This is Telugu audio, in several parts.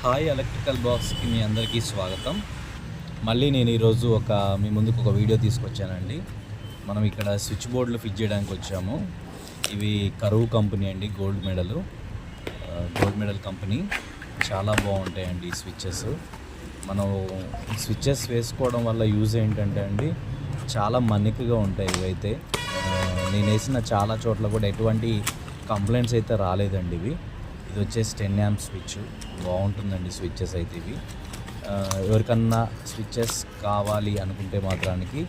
హాయ్ ఎలక్ట్రికల్ బాక్స్కి మీ అందరికీ స్వాగతం. మళ్ళీ నేను ఈరోజు మీ ముందుకు ఒక వీడియో తీసుకొచ్చానండి. మనం ఇక్కడ స్విచ్ బోర్డులు ఫిట్ చేయడానికి వచ్చాము. ఇవి కరువు కంపెనీ అండి, గోల్డ్ మెడల్ కంపెనీ. చాలా బాగుంటాయండి ఈ స్విచ్చెస్. మనం ఈ స్విచ్చెస్ వేసుకోవడం వల్ల యూజ్ ఏంటంటే అండి, చాలా మన్నికగా ఉంటాయి. ఇవైతే నేను వేసిన చాలా చోట్ల కూడా ఎటువంటి కంప్లైంట్స్ అయితే రాలేదండి. ఇది వచ్చేసి 10 amp స్విచ్, బాగుంటుందండి స్విచ్చెస్ అయితే ఇవి. ఎవరికన్నా స్విచ్చెస్ కావాలి అనుకుంటే మాత్రానికి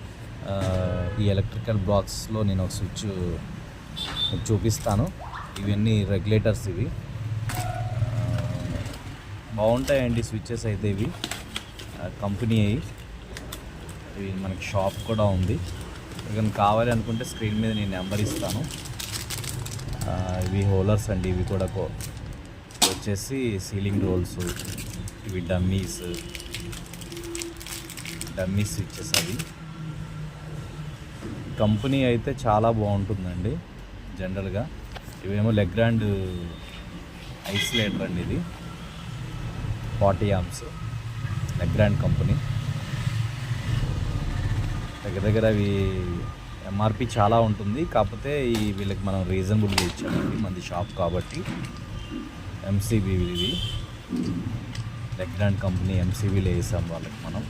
ఈ ఎలక్ట్రికల్ బాక్స్లో నేను ఒక స్విచ్ చూపిస్తాను. ఇవన్నీ రెగ్యులేటర్స్, ఇవి బాగుంటాయండి స్విచ్చెస్ అయితే. ఇవి కంపెనీ ఇవి మనకి షాప్ కూడా ఉంది. ఎవరికైనా కావాలి అనుకుంటే స్క్రీన్ మీద నేను నెంబర్ ఇస్తాను. ఇవి హోలర్స్ అండి. ఇవి కూడా వచ్చేసి సీలింగ్ రోల్స్, ఇవి డమ్మీస్ స్విచ్చెస్. అవి కంపెనీ అయితే చాలా బాగుంటుందండి జనరల్గా. ఇవేమో లెగ్రాండ్ ఐసోలేటర్ అండి. ఇది 40 amps లెగ్రాండ్ కంపెనీ. దగ్గర అవి ఎంఆర్పి చాలా ఉంటుంది, కాకపోతే వీళ్ళకి మనం రీజనబుల్గా ఇచ్చామండి, మంది షాప్ కాబట్టి. ఎంసీబీ, ఇది లెగ్రాండ్ కంపెనీ ఎంసీబీలో వేసాం వాళ్ళకి మనం.